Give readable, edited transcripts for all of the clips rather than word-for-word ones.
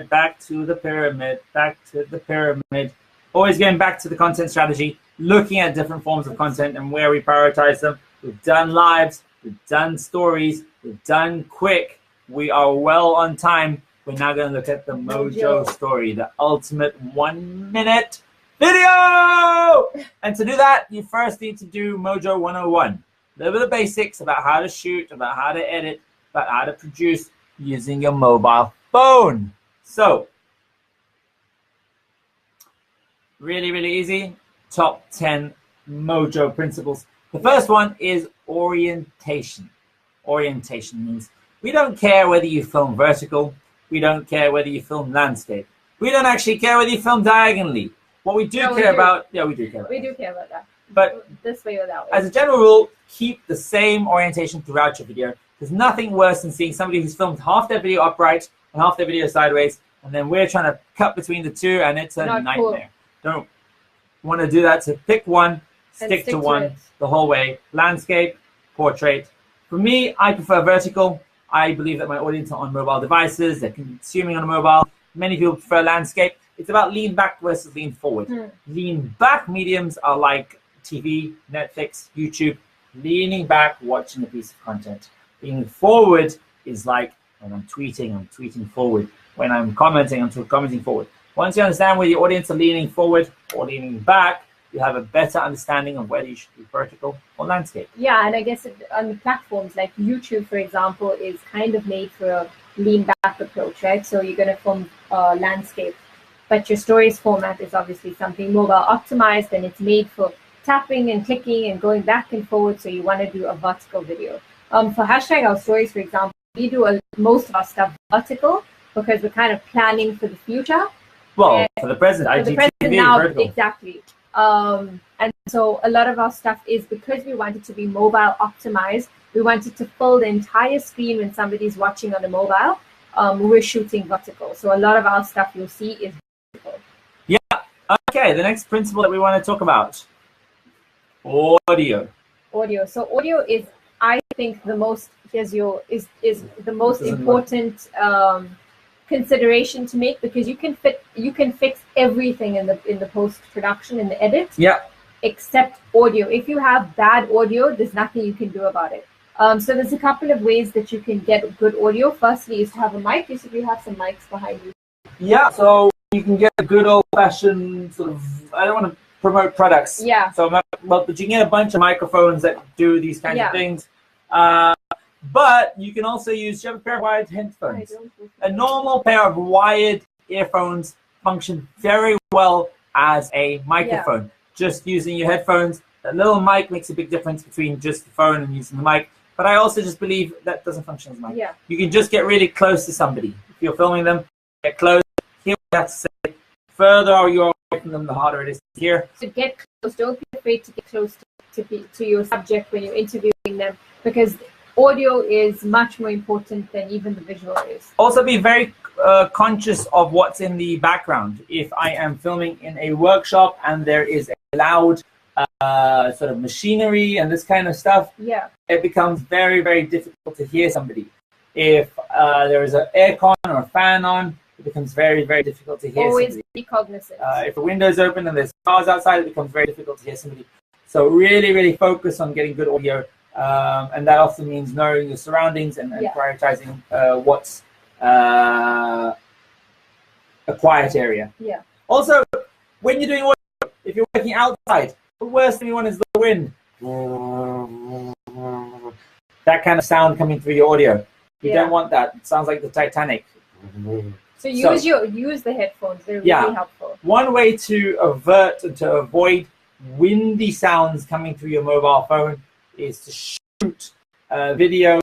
back to the pyramid, back to the pyramid. Always going back to the content strategy, looking at different forms of content and where we prioritize them. We've done lives, we've done stories, we've done quick. We are well on time. We're now going to look at the Mojo story, the ultimate 1-minute video. And to do that, you first need to do Mojo 101. A little bit of basics about how to shoot, about how to edit, about how to produce using your mobile phone. So, really, really easy. Top 10 Mojo principles. The first one is orientation. Orientation means we don't care whether you film vertical. We don't care whether you film landscape. We don't actually care whether you film diagonally. What we do care about, we do care about. We do care about that. But this way or that way. As a general rule, keep the same orientation throughout your video. There's nothing worse than seeing somebody who's filmed half their video upright and half their video sideways, and then we're trying to cut between the two, and it's a nightmare. Cool. Don't want to do that. So pick one, stick to one the whole way. Landscape, portrait. For me, I prefer vertical. I believe that my audience are on mobile devices. They're consuming on a mobile. Many people prefer landscape. It's about lean back versus lean forward. Lean back mediums are like TV, Netflix, YouTube. Leaning back, watching a piece of content. Leaning forward is like when I'm tweeting forward. When I'm commenting forward. Once you understand where your audience are leaning forward or leaning back, you have a better understanding of whether you should be vertical or landscape. Yeah, and I guess on the platforms like YouTube, for example, is kind of made for a lean back approach, right? So you're going to film landscape, but your stories format is obviously something mobile optimized, and it's made for tapping and clicking and going back and forward. So you want to do a vertical video. For hashtag our stories, for example, we do most of our stuff vertical because we're kind of planning for the future. Well, for the present, now, vertical. Exactly. And so a lot of our stuff is because we want it to be mobile optimized. We want it to fill the entire screen when somebody's watching on a mobile. We're shooting vertical. So a lot of our stuff you'll see is vertical. Yeah. Okay. The next principle that we want to talk about, audio. Audio. So audio is, I think, the most the most important consideration to make, because you can fix everything in the post-production, in the edit, except audio. If you have bad audio, there's nothing you can do about it. So there's a couple of ways that you can get good audio. Firstly is to have a mic. You said you have some mics behind you. Yeah, so you can get a good old-fashioned sort of, I don't want to promote products. Yeah. So, but you can get a bunch of microphones that do these kinds of things. But you can also use, you have a pair of wired headphones. A normal pair of wired earphones function very well as a microphone. Just using your headphones, a little mic makes a big difference between just the phone and using the mic. But I also just believe that doesn't function as a mic. Yeah. You can just get really close to somebody. If you're filming them, get close, hear what they have to say. Further you are away from them, the harder it is to hear. So get close. Don't be afraid to get close to your subject when you're interviewing them, because audio is much more important than even the visual is. Also be very conscious of what's in the background. If I am filming in a workshop and there is a loud sort of machinery and this kind of stuff, it becomes very, very difficult to hear somebody. If there is an aircon or a fan on, it becomes very, very difficult to hear somebody. Always be cognizant. If the window's open and there's cars outside, it becomes very difficult to hear somebody. So really, really focus on getting good audio. And that also means knowing your surroundings and prioritizing what's a quiet area. Yeah. Also, when you're doing audio, if you're working outside, the worst thing you want is the wind. That kind of sound coming through your audio. You don't want that. It sounds like the Titanic. So use the headphones. They're really helpful. One way to avert and to avoid windy sounds coming through your mobile phone is to shoot video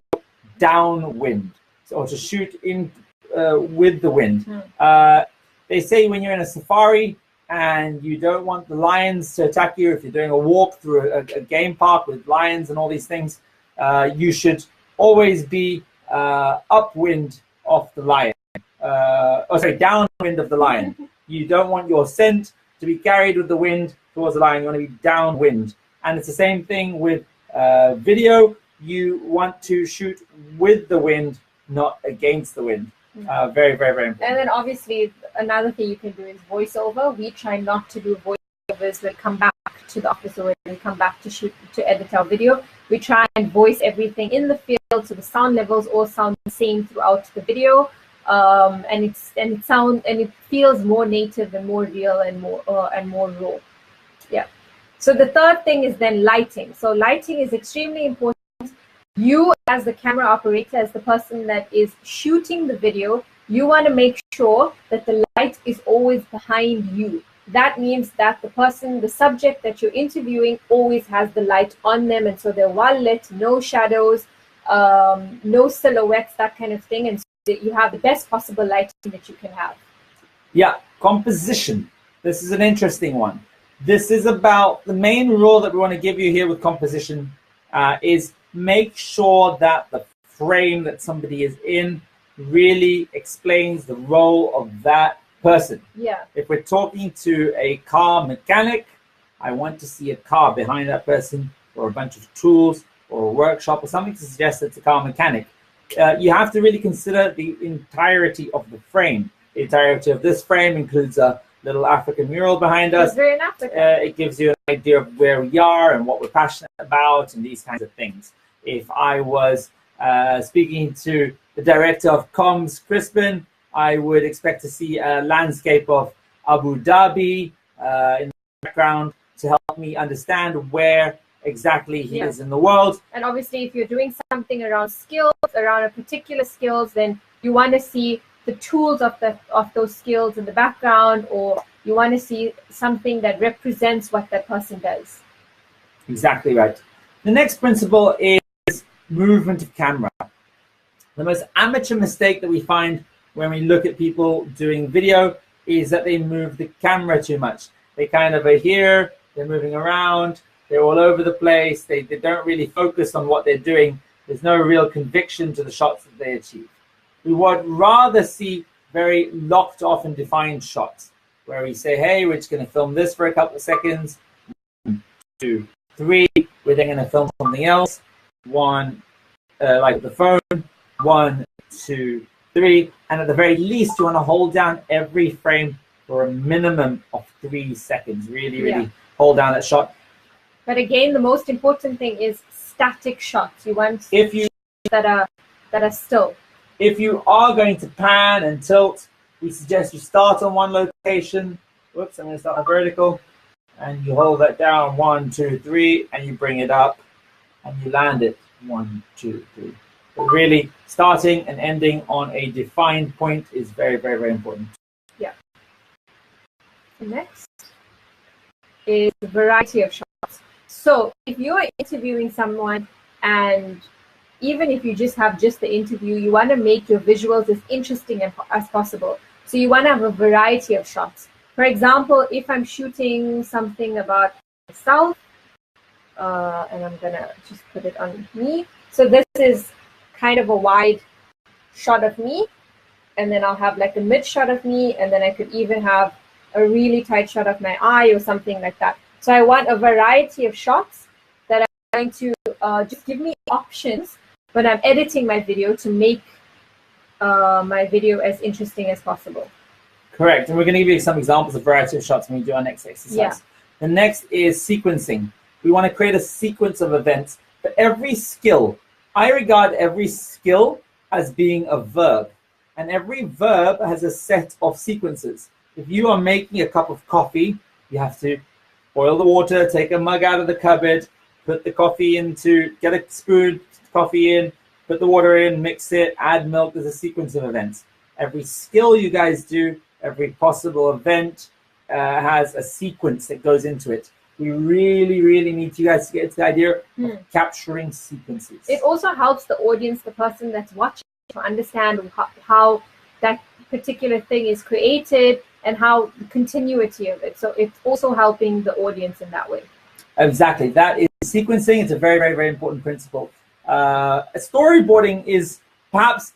downwind, or to shoot in with the wind. They say when you're in a safari and you don't want the lions to attack you, if you're doing a walk through a game park with lions and all these things, you should always be upwind of the lion. Downwind of the lion. You don't want your scent to be carried with the wind towards the lion. You want to be downwind. And it's the same thing with video. You want to shoot with the wind, not against the wind. Very, very, very important. And then obviously another thing you can do is voiceover. We try not to do voiceovers when we come back to the office or when we come back to edit our video. We try and voice everything in the field so the sound levels all sound the same throughout the video. And it feels more native and more real and more raw. Yeah. So the third thing is then lighting. So lighting is extremely important. You as the camera operator, as the person that is shooting the video, you want to make sure that the light is always behind you. That means that the subject that you're interviewing always has the light on them, and so they're well lit, no shadows, no silhouettes, that kind of thing, and so that you have the best possible lighting that you can have. Yeah, composition. This is an interesting one. This is about the main rule that we want to give you here with composition is make sure that the frame that somebody is in really explains the role of that person. Yeah. If we're talking to a car mechanic, I want to see a car behind that person, or a bunch of tools, or a workshop, or something to suggest it's a car mechanic. You have to really consider the entirety of the frame. The entirety of this frame includes a little African mural behind us. We're in Africa. It gives you an idea of where we are and what we're passionate about and these kinds of things. If I was speaking to the director of comms, Crispin, I would expect to see a landscape of Abu Dhabi in the background to help me understand where exactly he is in the world. And obviously, if you're doing something around skills, around a particular skills, then you want to see the tools of those skills in the background, or you want to see something that represents what that person does. Exactly right. The next principle is movement of camera. The most amateur mistake that we find when we look at people doing video is that they move the camera too much. They kind of are here, they're moving around, they're all over the place, they don't really focus on what they're doing. There's no real conviction to the shots that they achieve. We would rather see very locked off and defined shots where we say, hey, we're just going to film this for a couple of seconds. 1, 2, 3. We're then going to film something else. Like the phone. 1, 2, 3. And at the very least, you want to hold down every frame for a minimum of 3 seconds. Really hold down that shot. But again, the most important thing is static shots. You want that are still. If you are going to pan and tilt, we suggest you start on one location. Whoops, I'm going to start on vertical. And you hold that down, 1, 2, 3, and you bring it up and you land it, 1, 2, 3. But really, starting and ending on a defined point is very, very, very important. Yeah. Next is the variety of shots. So if you're interviewing someone, and even if you just have the interview, you want to make your visuals as interesting as possible. So you want to have a variety of shots. For example, if I'm shooting something about myself, and I'm going to just put it on me. So this is kind of a wide shot of me, and then I'll have like a mid shot of me, and then I could even have a really tight shot of my eye or something like that. So I want a variety of shots that are going to just give me options when I'm editing my video to make my video as interesting as possible. Correct. And we're going to give you some examples of variety of shots when we do our next exercise. Yeah. The next is sequencing. We want to create a sequence of events for every skill. I regard every skill as being a verb, and every verb has a set of sequences. If you are making a cup of coffee, you have to boil the water, take a mug out of the cupboard, put the coffee into, get a spoon, coffee in, put the water in, mix it, add milk. There's a sequence of events. Every skill you guys do, every possible event has a sequence that goes into it. We really, really need you guys to get into the idea of capturing sequences. It also helps the audience, the person that's watching, to understand how that particular thing is created and how the continuity of it. So it's also helping the audience in that way. Exactly. That is sequencing. It's a very, very, very important principle. Storyboarding is perhaps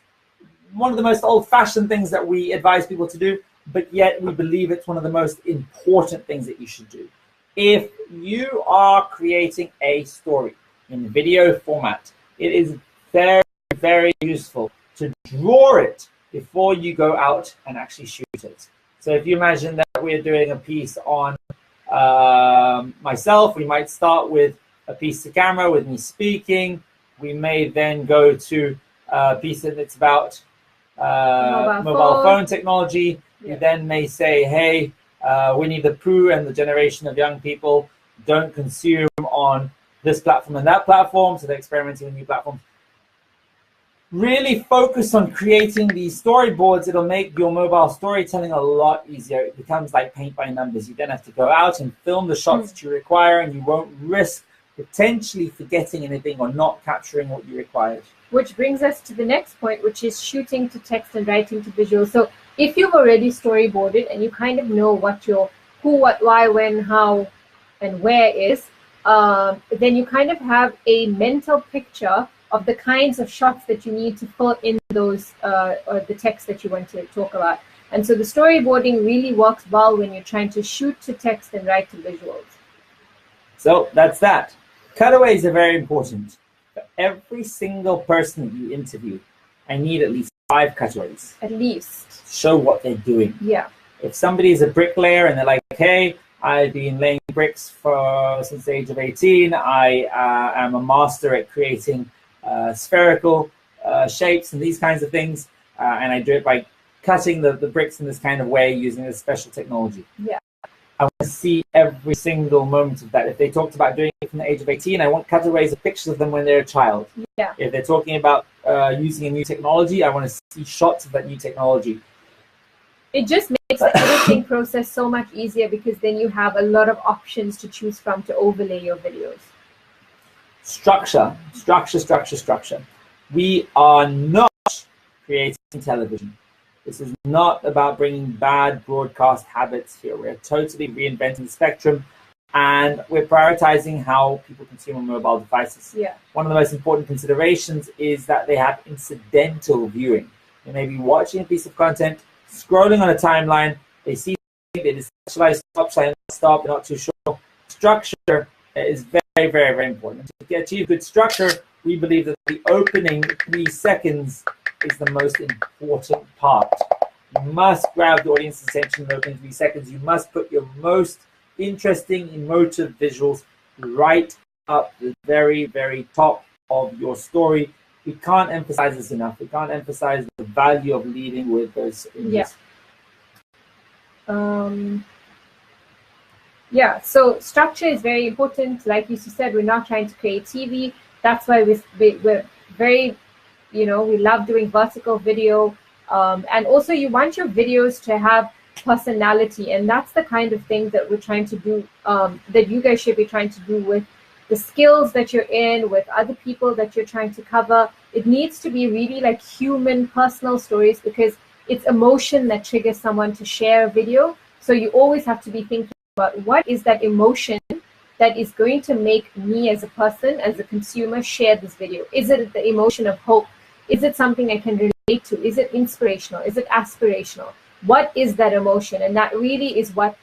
one of the most old-fashioned things that we advise people to do, but yet we believe it's one of the most important things that you should do. If you are creating a story in video format, it is very, very useful to draw it before you go out and actually shoot it. So if you imagine that we're doing a piece on myself, we might start with a piece of camera with me speaking. We may then go to a piece that's about mobile phone technology. We then may say, hey, Winnie the Pooh and the generation of young people don't consume on this platform and that platform, so they're experimenting with new platforms. Really focus on creating these storyboards. It'll make your mobile storytelling a lot easier. It becomes like paint by numbers. You then have to go out and film the shots that you require, and you won't risk potentially forgetting anything or not capturing what you required. Which brings us to the next point, which is shooting to text and writing to visual. So if you've already storyboarded and you kind of know what your who, what, why, when, how, and where is, then you kind of have a mental picture of the kinds of shots that you need to fill in those or the text that you want to talk about. And so the storyboarding really works well when you're trying to shoot to text and write to visuals. So that's that. Cutaways are very important. For every single person that you interview, I need at least 5 cutaways. At least. Show what they're doing. Yeah. If somebody is a bricklayer and they're like, hey, I've been laying bricks since the age of 18. I am a master at creating spherical shapes and these kinds of things. And I do it by cutting the bricks in this kind of way using this special technology. Yeah. I want to see every single moment of that. If they talked about doing it from the age of 18, I want cutaways of pictures of them when they're a child. Yeah. If they're talking about using a new technology, I want to see shots of that new technology. It just makes the editing process so much easier because then you have a lot of options to choose from to overlay your videos. Structure. We are not creating television. This is not about bringing bad broadcast habits here. We're totally reinventing the spectrum, and we're prioritizing how people consume on mobile devices. Yeah. One of the most important considerations is that they have incidental viewing. They may be watching a piece of content, scrolling on a timeline, they see something, they decide, shall I stop, shall I not stop, they're not too sure. Structure is very, very, very important. To achieve good structure, we believe that the opening 3 seconds is the most important part. You must grab the audience's attention in the opening 3 seconds. You must put your most interesting, emotive visuals right up the very, very top of your story. We can't emphasize this enough. We can't emphasize the value of leading with those images. Yeah. So structure is very important. Like you said, we're not trying to create TV. That's why we're very, we love doing vertical video. And also you want your videos to have personality. And that's the kind of thing that we're trying to do, that you guys should be trying to do with the skills that you're in, with other people that you're trying to cover. It needs to be really like human, personal stories because it's emotion that triggers someone to share a video. So you always have to be thinking about what is that emotion that is going to make me as a person, as a consumer, share this video. Is it the emotion of hope? Is it something I can relate to? Is it inspirational? Is it aspirational? What is that emotion? And that really is what